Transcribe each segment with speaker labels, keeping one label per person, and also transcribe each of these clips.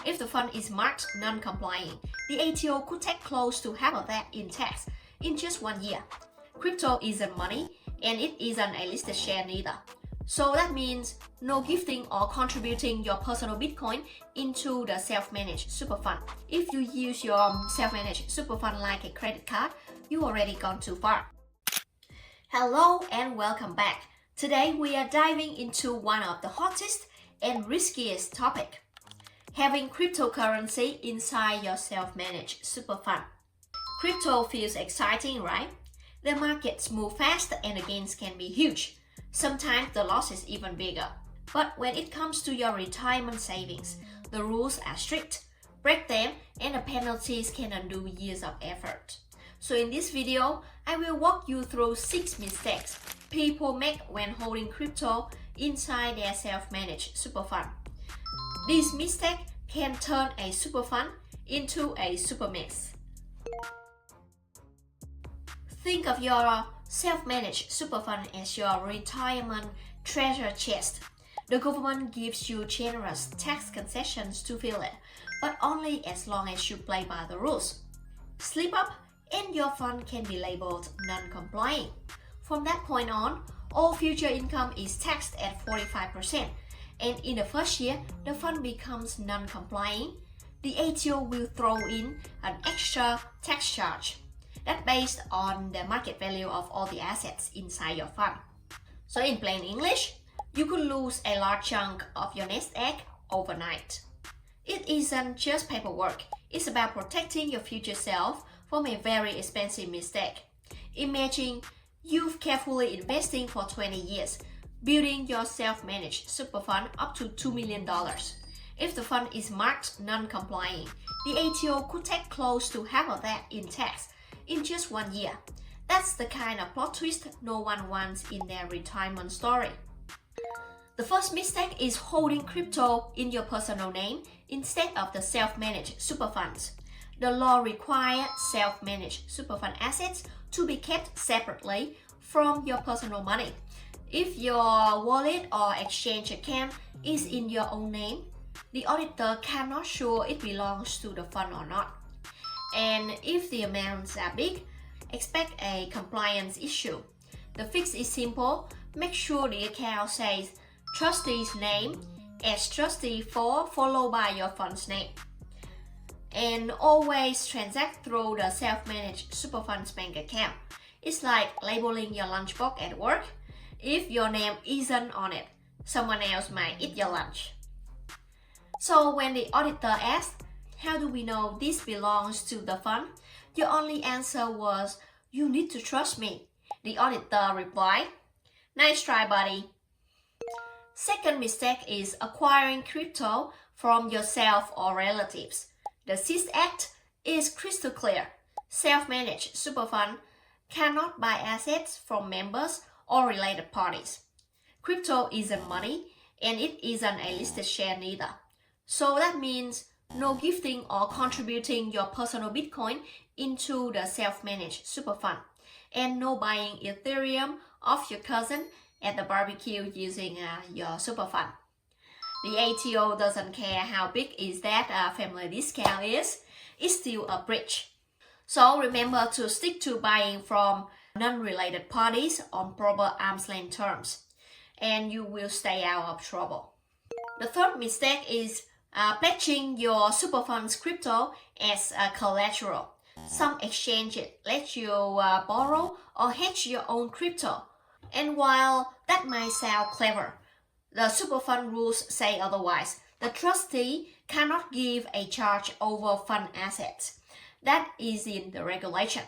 Speaker 1: If the fund is marked non-compliant, the ATO could take close to half of that in tax in just 1 year. Crypto isn't money, and it isn't a listed share neither. So that means no gifting or contributing your personal Bitcoin into the self-managed super fund. If you use your self-managed super fund like a credit card, you already gone too far. Hello and welcome back. Today we are diving into one of the hottest and riskiest topic: having cryptocurrency inside your self-managed super fund. Crypto feels exciting, right? The markets move fast and the gains can be huge. Sometimes the loss is even bigger. But when it comes to your retirement savings, the rules are strict. Break them and the penalties can undo years of effort. So in this video, I will walk you through 6 mistakes people make when holding crypto inside their self-managed super fund. These mistakes can turn a super fund into a super mess. Think of your self-managed super fund as your retirement treasure chest. The government gives you generous tax concessions to fill it, but only as long as you play by the rules. Slip up and your fund can be labeled non-compliant. From that point on, all future income is taxed at 45%, and in the first year, the fund becomes non-compliant. The ATO will throw in an extra tax charge that's based on the market value of all the assets inside your fund. So in plain English, you could lose a large chunk of your nest egg overnight. It isn't just paperwork, it's about protecting your future self from a very expensive mistake. Imagine you've carefully investing for 20 years, building your self-managed super fund up to $2 million. If the fund is marked non-compliant, the ATO could take close to half of that in tax in just 1 year. That's the kind of plot twist no one wants in their retirement story. The first mistake is holding crypto in your personal name instead of the self-managed super funds. The law requires self-managed super fund assets to be kept separately from your personal money. If your wallet or exchange account is in your own name, the auditor cannot show it belongs to the fund or not. And if the amounts are big, expect a compliance issue. The fix is simple. Make sure the account says trustees name as trustee for followed by your fund's name. And always transact through the self-managed super fund's bank account. It's like labeling your lunchbox at work. If your name isn't on it, someone else might eat your lunch. So when the auditor asks, how do we know this belongs to the fund? Your only answer was, you need to trust me. The auditor replied, nice try, buddy. Second mistake is acquiring crypto from yourself or relatives. The SIS Act is crystal clear. Self-managed super fund cannot buy assets from members or related parties. Crypto isn't money, and it isn't a listed share neither. So that means no gifting or contributing your personal Bitcoin into the self-managed super fund, and no buying Ethereum of your cousin at the barbecue using your super fund. The ATO doesn't care how big is that family discount is, it's still a breach. So remember to stick to buying from non-related parties on proper arm's length terms, and you will stay out of trouble. The third mistake is pledging your super fund's crypto as collateral. Some exchanges let you borrow or hedge your own crypto. And while that might sound clever, the super fund rules say otherwise. The trustee cannot give a charge over fund assets. That is in the regulation.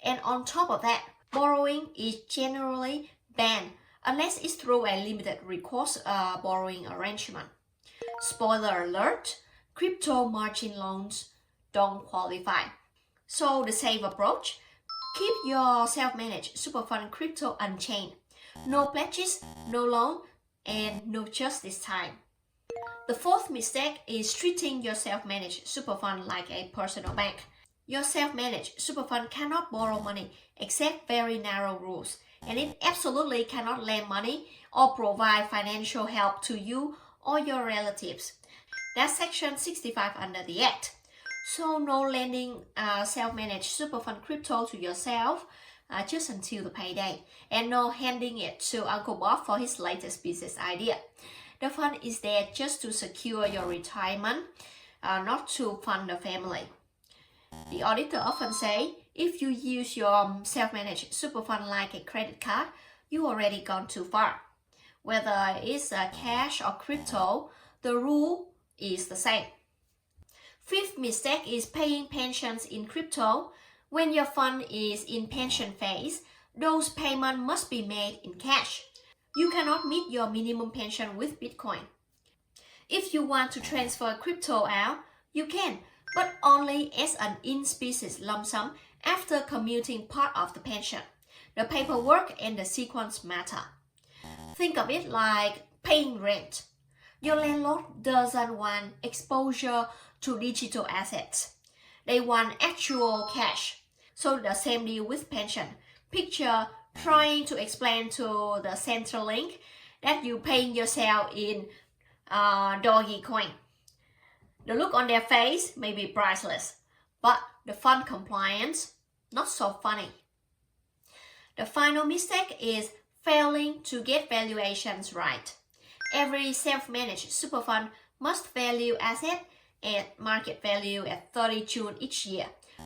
Speaker 1: And on top of that, borrowing is generally banned unless it's through a limited recourse borrowing arrangement. Spoiler alert, crypto margin loans don't qualify. So the safe approach, keep your self-managed super fund crypto unchained. No pledges, no loan, and no trust this time. The fourth mistake is treating your self-managed super fund like a personal bank. Your self-managed super fund cannot borrow money except very narrow rules, and it absolutely cannot lend money or provide financial help to you or your relatives. That's Section 65 under the Act. So no lending self-managed super fund crypto to yourself just until the payday, and no handing it to Uncle Bob for his latest business idea. The fund is there just to secure your retirement, not to fund the family. The auditor often say, if you use your self-managed super fund like a credit card, you already gone too far. Whether it's cash or crypto, the rule is the same. Fifth mistake is paying pensions in crypto. When your fund is in pension phase, those payments must be made in cash. You cannot meet your minimum pension with Bitcoin. If you want to transfer crypto out, you can, but only as an in-specie lump sum after commuting part of the pension. The paperwork and the sequence matter. Think of it like paying rent. Your landlord doesn't want exposure to digital assets. They want actual cash. So the same deal with pension. Picture trying to explain to the Centrelink that you're paying yourself in Dogecoin. The look on their face may be priceless, but the fund compliance, not so funny. The final mistake is failing to get valuations right. Every self-managed super fund must value asset at market value at 30 June each year.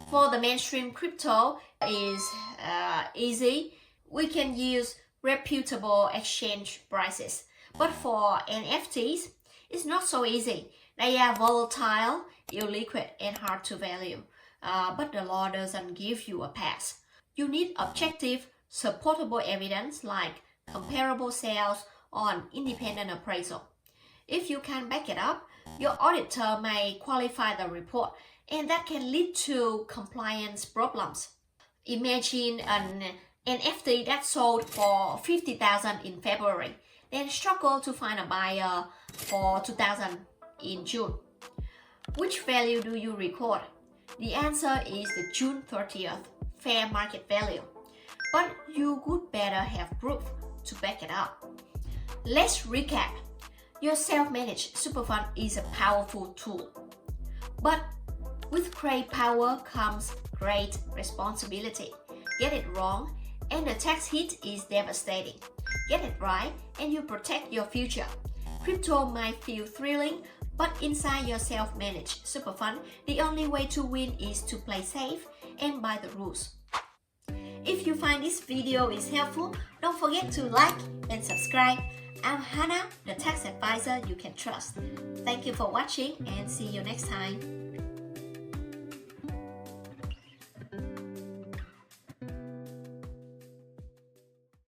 Speaker 1: For the mainstream crypto is easy. We can use reputable exchange prices. But for NFTs, it's not so easy. They are volatile, illiquid, and hard to value. But the law doesn't give you a pass. You need objective, supportable evidence like comparable sales or an independent appraisal. If you can back it up, your auditor may qualify the report, and that can lead to compliance problems. Imagine an NFT that sold for 50,000 in February, then struggle to find a buyer for 2,000 in June. Which value do you record? The answer is the June 30th fair market value. But you would better have proof to back it up. Let's recap. Your self-managed super fund is a powerful tool. But with great power comes great responsibility. Get it wrong, and the tax hit is devastating. Get it right, and you protect your future. Crypto might feel thrilling, but inside your self-managed super fund, the only way to win is to play safe and by the rules. If you find this video is helpful, don't forget to like and subscribe. I'm Hannah, the tax advisor you can trust. Thank you for watching and see you next time.